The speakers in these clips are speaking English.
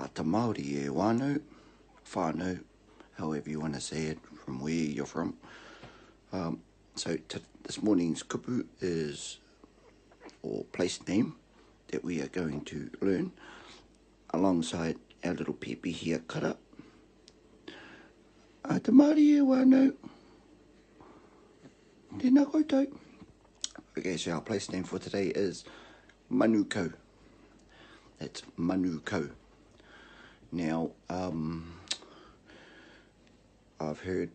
Te Maori e whānau, whānau, however you want to say it, from where you're from. So this morning's kupu is, or place name, that we are going to learn alongside our little pepe here, kara. Te Maori e whānau, tēnā koutou. Okay, so our place name for today is Manukau. That's Manukau. Now, I've heard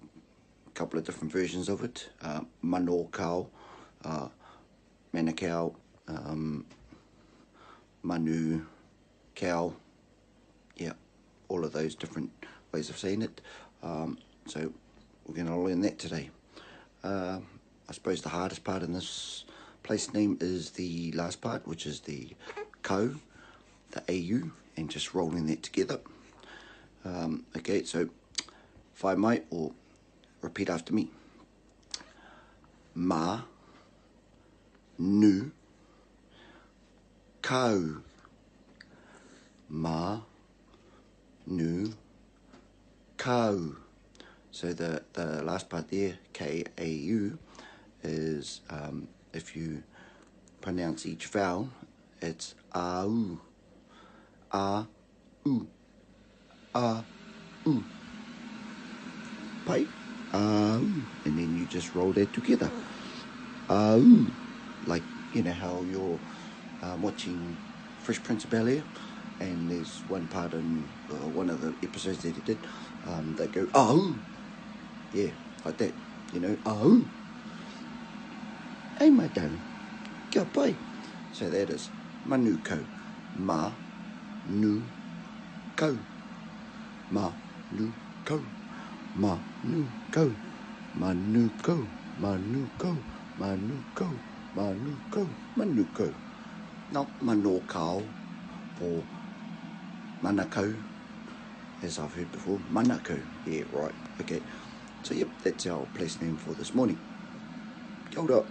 a couple of different versions of it. Manukau, Manukau, Manukau. Yeah, all of those different ways of saying it. So we're going to learn that today. I suppose the hardest part in this place name is the last part, which is the kau, the AU, and just rolling that together. Okay, so if I might, or repeat after me. Ma, nu, kau. Ma, nu, kau. So the last part there, K-A-U, is if you pronounce each vowel, it's a-u, a-u, a-u. Pai, a-u, and then you just roll that together. A-u, like, you know how you're watching Fresh Prince of Bel-Air, and there's one part in one of the episodes that he did, they go, a-u. Yeah, like that, you know, a-u. Hey, my darling, kia pai. So that is Manukau. Ma, nu, kau. Ma, nu, kau. Ma, nu, kau. Ma, nu, kau. Ma, nu, kau. Ma, nu, kau. Ma, nu, kau. Manukau. Not Manukau or Manukau, as I've heard before. Manukau. Yeah, right. Okay. So, yep, that's our place name for this morning. Kia ora.